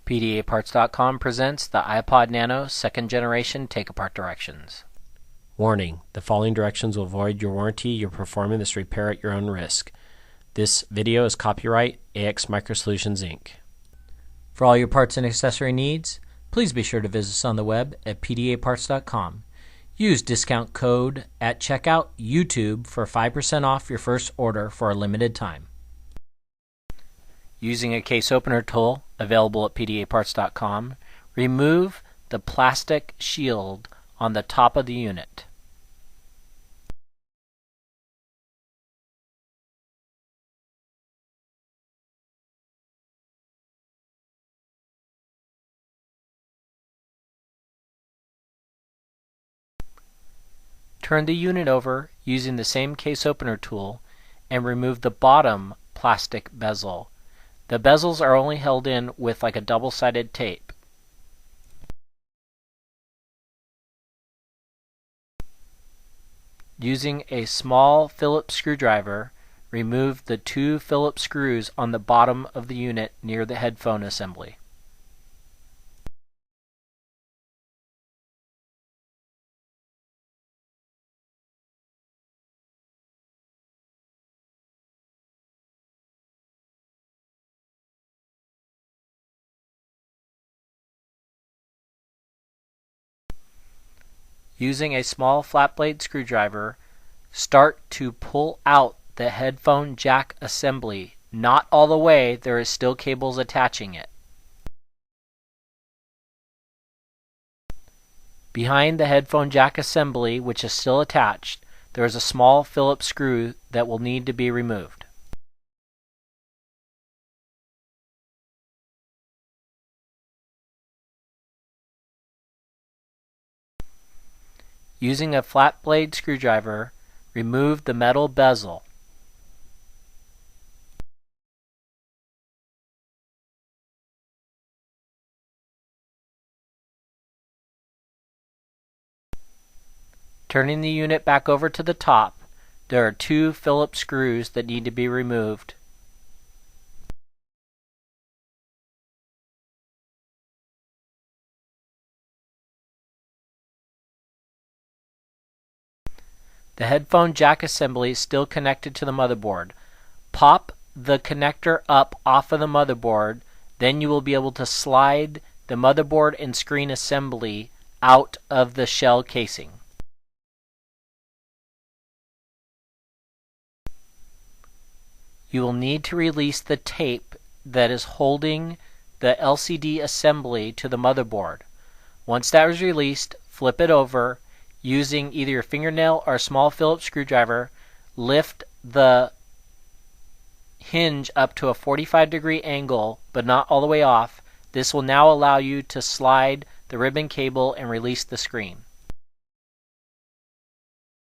PDAparts.com presents the iPod Nano 2nd Generation Take-Apart Directions. Warning: the following directions will void your warranty. You're performing this repair at your own risk. This video is copyright AX Microsolutions Inc. For all your parts and accessory needs, please be sure to visit us on the web at PDAparts.com. Use discount code at checkout YouTube for 5% off your first order for a limited time. Using a case opener tool available at PDAparts.com, remove the plastic shield on the top of the unit. Turn the unit over using the same case opener tool and remove the bottom plastic bezel. The bezels are only held in with like a double-sided tape. Using a small phillips screwdriver, remove the 2 phillips screws on the bottom of the unit near the headphone assembly. Using a small flat blade screwdriver, start to pull out the headphone jack assembly. Not all the way, there is still cables attaching it. Behind the headphone jack assembly, which is still attached, there is a small Phillips screw that will need to be removed. Using a flat blade screwdriver, remove the metal bezel. Turning the unit back over to the top, there are 2 Phillips screws that need to be removed. The headphone jack assembly is still connected to the motherboard. Pop the connector up off of the motherboard, then you will be able to slide the motherboard and screen assembly out of the shell casing. You will need to release the tape that is holding the LCD assembly to the motherboard. Once that is released, flip it over. Using either your fingernail or a small Phillips screwdriver, lift the hinge up to a 45-degree angle, but not all the way off. This will now allow you to slide the ribbon cable and release the screen.